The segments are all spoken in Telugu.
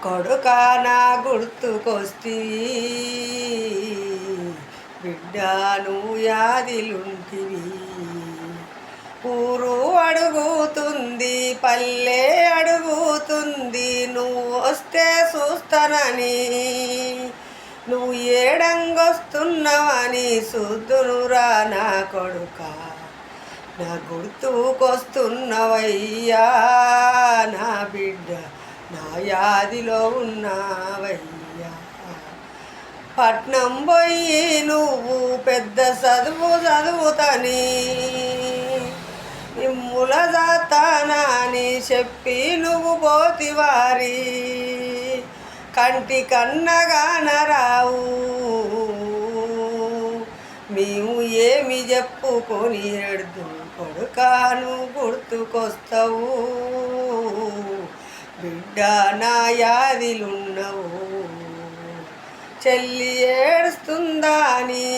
కొడుకా నా గుర్తుకొస్తివి, బిడ్డను యాదిలుంటివి. ఊరు అడుగుతుంది, పల్లె అడుగుతుంది, నువ్వు వస్తే చూస్తానని. నువ్వు ఏడంగొస్తున్నావని చూద్దునురా నా కొడుకా, నా గుర్తుకొస్తున్నవయ్యా నా బిడ్డ, నా యాదిలో ఉన్నావయ్యా. పట్నం పోయి నువ్వు పెద్ద చదువు చదువుతని, నిమ్ముల జాతానని చెప్పి నువ్వు పోతివారి, కంటి కన్నగానరావు. మేము ఏమి చెప్పుకొని ఎడుదు కొడుకాను గుర్తుకొస్తావు, బిడ్డ నా యాదిలున్నవు. చెల్లి ఏడుస్తుందని,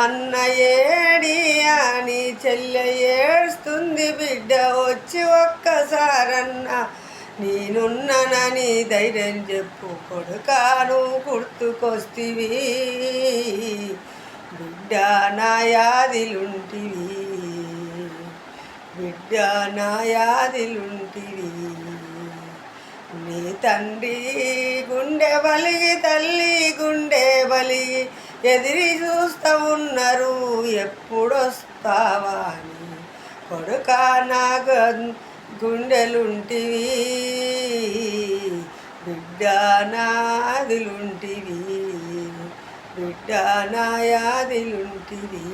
అన్న ఏడి అని చెల్లె ఏడుస్తుంది, బిడ్డ వచ్చి ఒక్కసారన్న నేనున్నానని ధైర్యం చెప్పు. కొడుకాను గుర్తుకొస్తివి, బిడ్డ నా యాదిలుంటివి, బిడ్డ నా యాదిలుంటివి. నీ తండ్రి గుండె బలిగి తల్లి గుండె బలిగి ఎదిరి చూస్తూ ఉన్నారు, ఎప్పుడొస్తావా అని. కొడుకా నా గుండెలుంటివి, బిడ్డ నాదిలుంటివి, బిడ్డ నా యాదిలుంటివి.